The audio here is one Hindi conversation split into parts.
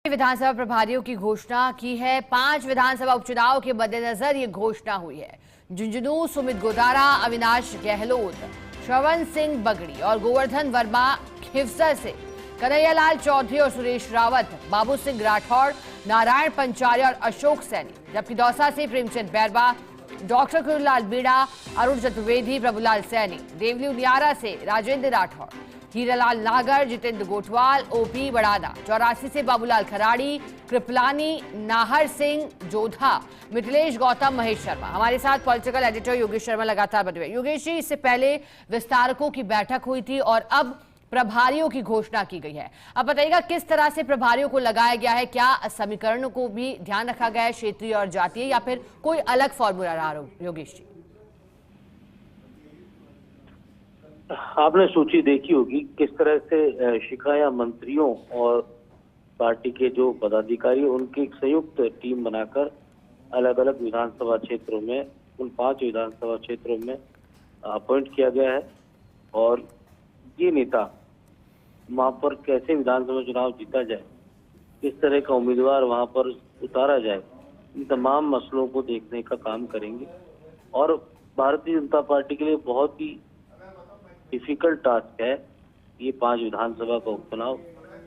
विधानसभा प्रभारियों की घोषणा की है। 5 विधानसभा उपचुनाव के मद्देनजर ये घोषणा हुई है। झुंझुनू सुमित गोदारा, अविनाश गहलोत, श्रवण सिंह बगड़ी और गोवर्धन वर्मा खिवसर से, कन्हैयालाल चौधरी और सुरेश रावत, बाबू सिंह राठौड़, नारायण पंचारी और अशोक सैनी, जबकि दौसा से प्रेमचंद बैरवा, डॉक्टर कुरुलाल बीड़ा, अरुण चतुर्वेदी, प्रभुलाल सैनी, देवली उनियारा से राजेंद्र राठौड़, हीरालाल नागर, जितेंद्र गोठवाल, ओपी बड़ाना, 84 से बाबूलाल खराड़ी, कृपलानी, नाहर सिंह जोधा, मिथिलेश गौतम, महेश शर्मा। हमारे साथ पॉलिटिकल एडिटर योगेश शर्मा लगातार बने हुए। योगेश जी, इससे पहले विस्तारकों की बैठक हुई थी और अब प्रभारियों की घोषणा की गई है। अब बताइएगा किस तरह से प्रभारियों को लगाया गया है, क्या समीकरणों को भी ध्यान रखा गया है, क्षेत्रीय और जातीय, या फिर कोई अलग फॉर्मूला रहा योगेश जी? आपने सूची देखी होगी किस तरह से शिखा या मंत्रियों और पार्टी के जो पदाधिकारी उनकी एक संयुक्त टीम बनाकर अलग अलग विधानसभा क्षेत्रों में, उन 5 विधानसभा क्षेत्रों में अपॉइंट किया गया है। और ये नेता वहां पर कैसे विधानसभा चुनाव जीता जाए, किस तरह का उम्मीदवार वहां पर उतारा जाए, इन तमाम मसलों को देखने का काम करेंगे। और भारतीय जनता पार्टी के लिए बहुत ही डिफिकल्ट टास्क है ये 5 विधानसभा का उपचुनाव।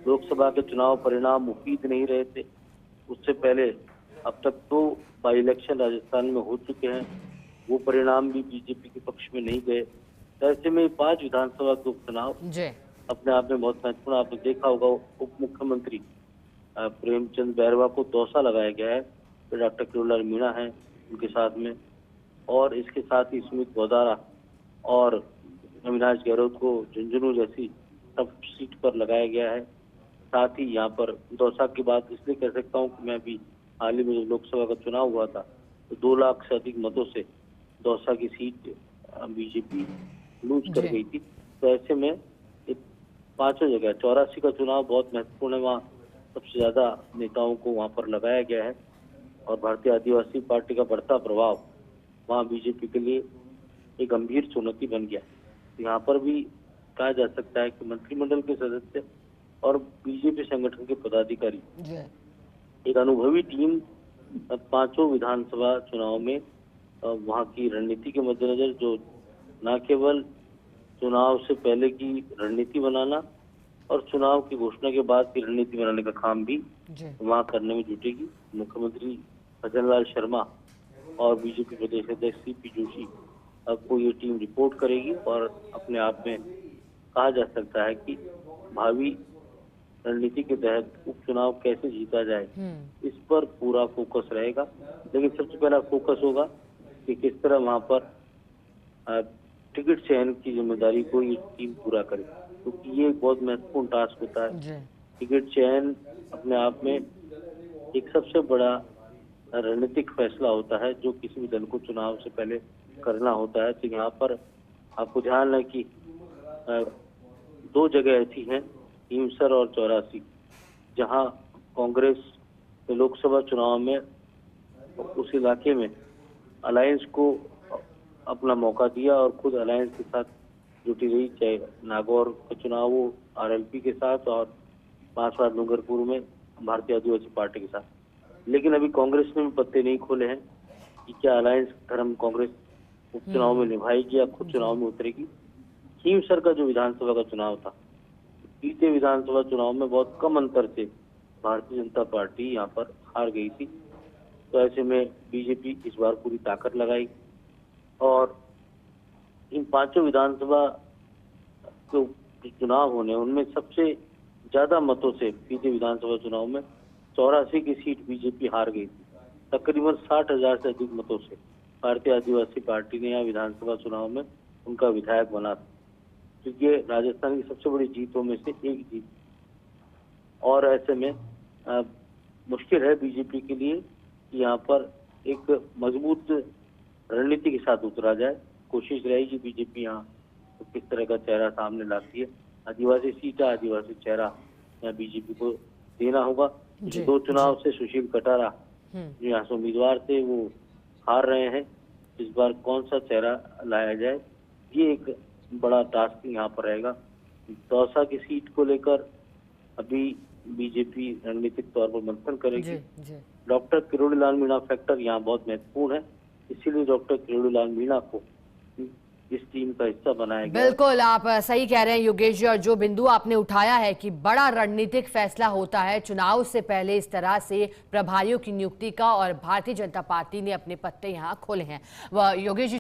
लोकसभा के चुनाव परिणाम मुफीद नहीं रहे थे। उससे पहले अब तक 2 बाई इलेक्शन राजस्थान में हो चुके हैं, वो परिणाम भी बीजेपी के पक्ष में नहीं गए। तो ऐसे में 5 विधानसभा के उपचुनाव अपने आप में बहुत महत्वपूर्ण। आपने देखा होगा उप मुख्यमंत्री प्रेमचंद बैरवा को दौसा लगाया गया है, तो डॉक्टर कुरुलाल मीणा है उनके साथ में, और इसके साथ ही सुमित गोदारा और अविनाश गहलोत को झुंझुनू जैसी सब सीट पर लगाया गया है। साथ ही यहाँ पर दौसा की बात इसलिए कह सकता हूँ कि मैं भी हाल ही में जब लोकसभा का चुनाव हुआ था तो 2 लाख से अधिक मतों से दौसा की सीट बीजेपी लूज कर गई थी। तो ऐसे में 5 जगह 84 का चुनाव बहुत महत्वपूर्ण है, वहाँ सबसे ज्यादा नेताओं को वहाँ पर लगाया गया है। और भारतीय आदिवासी पार्टी का बढ़ता प्रभाव वहाँ बीजेपी के लिए एक गंभीर चुनौती बन गया। यहाँ पर भी कहा जा सकता है कि मंत्रिमंडल के सदस्य और बीजेपी संगठन के पदाधिकारी, एक अनुभवी टीम 5 विधानसभा चुनाव में वहाँ की रणनीति के मद्देनजर, जो न केवल चुनाव से पहले की रणनीति बनाना और चुनाव की घोषणा के बाद की रणनीति बनाने का काम भी वहाँ करने में जुटेगी। मुख्यमंत्री भजनलाल शर्मा और बीजेपी प्रदेश अध्यक्ष सीपी जोशी को ये टीम रिपोर्ट करेगी और अपने आप में कहा जा सकता है कि भावी रणनीति के तहत उपचुनाव कैसे जीता जाए, इस पर पूरा फोकस रहेगा। लेकिन सबसे पहला फोकस होगा कि किस तरह वहां पर टिकट चयन की जिम्मेदारी को ये टीम पूरा करे, क्योंकि ये एक बहुत महत्वपूर्ण टास्क होता है। टिकट चयन अपने आप में एक सबसे बड़ा रणनीतिक फैसला होता है जो किसी भी दल को चुनाव से पहले करना होता है। तो यहाँ पर आपको ध्यान है कि 2 जगह ऐसी हैं, हिमसर और 84, जहाँ कांग्रेस लोकसभा चुनाव में उस इलाके में अलायंस को अपना मौका दिया और खुद अलायंस के साथ जुटी रही, चाहे नागौर का चुनाव हो आरएलपी के साथ और बांसवाड़ा डूंगरपुर में भारतीय आदिवासी पार्टी के साथ। लेकिन अभी कांग्रेस ने भी पत्ते नहीं खोले हैं कि क्या अलायंस धर्म कांग्रेस उपचुनाव में निभाएगी या खुद चुनाव में उतरेगी। हिमसर का जो विधानसभा का चुनाव था, बीते विधानसभा चुनाव में बहुत कम अंतर से भारतीय जनता पार्टी यहाँ पर हार गई थी। तो ऐसे में बीजेपी इस बार पूरी ताकत लगाई और इन 5 विधानसभा के चुनाव होने, उनमें सबसे ज्यादा मतों से बीते विधानसभा चुनाव में 84 की सीट बीजेपी हार गई थी। तकरीबन 60,000 से अधिक मतों से भारतीय आदिवासी पार्टी ने यहाँ विधानसभा चुनाव में उनका विधायक बना था, क्योंकि ये राजस्थान की सबसे बड़ी जीतों में से एक जीत। और ऐसे में मुश्किल है बीजेपी के लिए कि यहाँ पर एक मजबूत रणनीति के साथ उतरा जाए। कोशिश रहेगी बीजेपी यहाँ तो किस तरह का चेहरा सामने लाती है। आदिवासी सीट, आदिवासी चेहरा यहाँ बीजेपी को देना होगा। 2 चुनाव से सुशील कटारा जो यहाँ से उम्मीदवार थे वो हार रहे हैं। इस बार कौन सा चेहरा लाया जाए, ये एक बड़ा टास्क यहाँ पर रहेगा। दौसा की सीट को लेकर अभी बीजेपी रणनीतिक तौर पर मंथन करेगी। जी जी। डॉक्टर किरोड़ीलाल मीणा फैक्टर यहाँ बहुत महत्वपूर्ण है, इसीलिए डॉक्टर किरोड़ीलाल मीणा को इस टीम का हिस्सा बनाया गया। बिल्कुल, आप सही कह रहे हैं योगेश जी, और जो बिंदु आपने उठाया है कि बड़ा रणनीतिक फैसला होता है चुनाव से पहले इस तरह से प्रभारियों की नियुक्ति का, और भारतीय जनता पार्टी ने अपने पत्ते यहाँ खोले हैं। वह योगेश जी